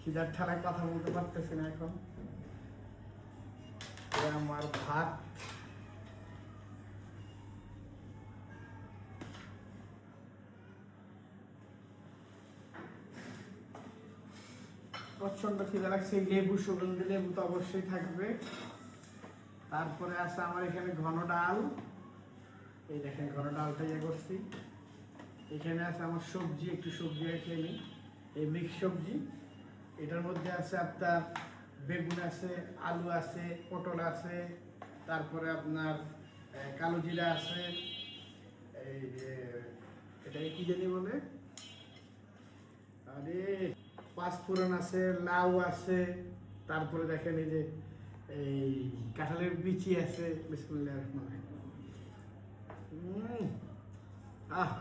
খিদার ঠালায় কথা বলতে পারতেছি না এখন। আমার ভাত, প্রচন্ড খিদা লাগছে। লেবু, সুগন্ধি লেবু তো অবশ্যই থাকবে। তারপরে আছে আমার এখানে ঘন ডাল, এই দেখেন ঘন ডালটা ইয়ে করছি। এখানে আছে আমার সবজি, একটু সবজি রেখে নিই, এই মিক্স সবজি। এটার মধ্যে আছে আপনার বেগুন আছে, আলু আছে, পটল আছে, তারপরে আপনার কালো জিরা আছে, এই যে এটাকে কি জানি বলে, আরে পাঁচফোড়ন আছে, লাউ আছে, তারপরে দেখেন এই যে এই কাঁঠালের বিচি আছে। বিসমিল্লাহির রহমানির রহিম। আহ,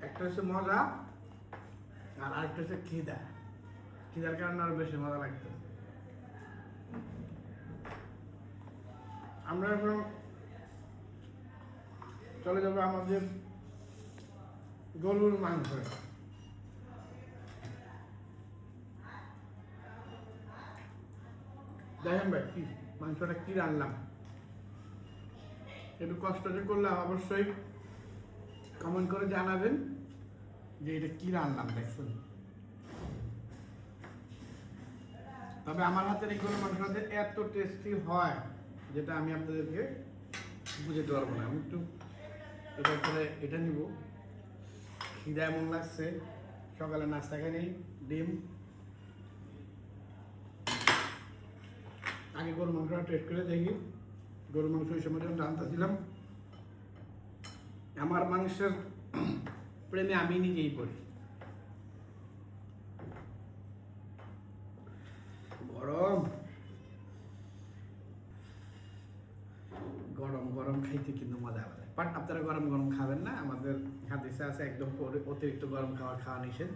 একটা হচ্ছে মজা আর আরেকটা হচ্ছে খিদা। খিদার কারণে আরো বেশি মজা লাগতো। আমরা এখন চলে যাবো আমাদের গরুর মাংস। দেখেন ভাই কি মাংসটা কি রান্নাম, একটু কষ্ট যে করলাম, অবশ্যই কমেন্ট করে জানাবেন যে এটা কি রান্নাম দেখছেন। তবে আমার হাতের এই গরুর মাংসটা এত টেস্টি হয় যেটা আমি আপনাদেরকে বুঝাতে পারবো না। আমি একটু এটার পরে এটা নিব। খিদা এমন লাগছে, সকালে নাস্তা খাই নেই, ডিম। আগে গরুর মাংসটা টেস্ট করে দেখি। গরুর মাংস ওই সময় যখন রান্নাছিলাম, আমার মাংসের প্রেমে আমি নিজেই পড়ি। গরম গরম গরম খাইতে কিন্তু মজা আলাদা। বাট আপনারা গরম গরম খাবেন না, আমাদের হাদিসে আছে একদম অতিরিক্ত গরম খাওয়া নিষেধ।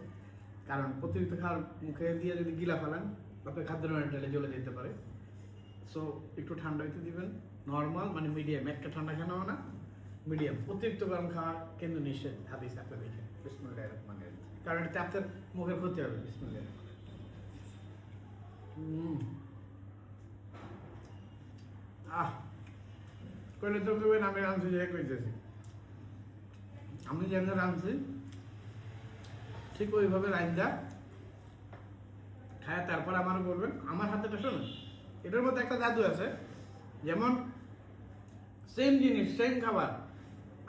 কারণ অতিরিক্ত খাওয়ার মুখে দিয়ে যদি গিলা ফেলান, আপনার খাদ্যনালীতে জ্বলে যেতে পারে। সো একটু ঠান্ডা হইতে দিবেন, নর্মাল মানে মিডিয়াম, একটা ঠান্ডা খাওয়া না, মিডিয়াম। অতিরিক্ত গরম খাওয়া কিন্তু নিষেধ হাদিস আপনি দেখেন। বিসমিল্লাহির রহমানির রহিম। কারণ এটাতে আপনার মুখের ক্ষতি হবে। বিসমিল্লাহির রহমানির রহিম। কইলে তো দেবেন আমি রাঁধছি, যে কইতেছি আমি যেমন রাঁধছি ঠিক ওইভাবে রাঁধা খায়, তারপর আমারও বলবেন। আমার হাতেটা শোনেন, এটার মধ্যে একটা জাদু আছে। যেমন সেম জিনিস, সেম খাবার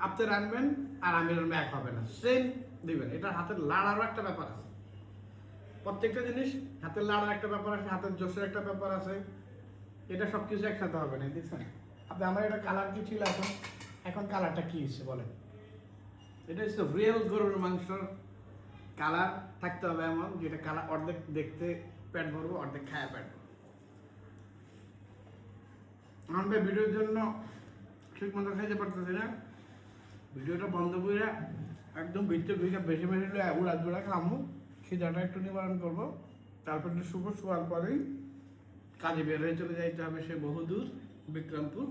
আপনি রাঁধবেন আর আমি রাঁধবে এক হবে না, সেম দিবেন। এটা হাতের লাড়ারও একটা ব্যাপার আছে। প্রত্যেকটা জিনিস হাতের লাড়ার একটা ব্যাপার আছে, হাতের জোশের একটা ব্যাপার আছে। এটা সব কিছু একসাথে হবে না, দেখছেন আপনি। আমার এটা কালার কি ছিল, এখন কালারটা কি হচ্ছে বলেন। এটা হচ্ছে রিয়েল গরুর মাংসর কালার থাকতে হবে এমন, যেটা কালার অর্ধেক দেখতে পেট ভরবো, অর্ধেক খায় পেট ভরবো। আমরা ভিডিওর জন্য ঠিক মতো খাইতে পারতেছি না, ভিডিওটা বন্ধ করে একদম ভিতরে ঢুকে বেশি বেশি উড়া জোড়া খামো, খিদাটা একটু নিবারণ করবো। তারপর একটু শোয়ার পরেই কাজে বের হয়ে চলে যাইতে হবে সে বহুদূর, বিক্রমপুর।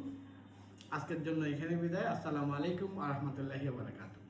আজকের জন্য এখানে বিদায়। আসসালামু আলাইকুম ওয়া রাহমাতুল্লাহি ওয়া বারাকাতুহু।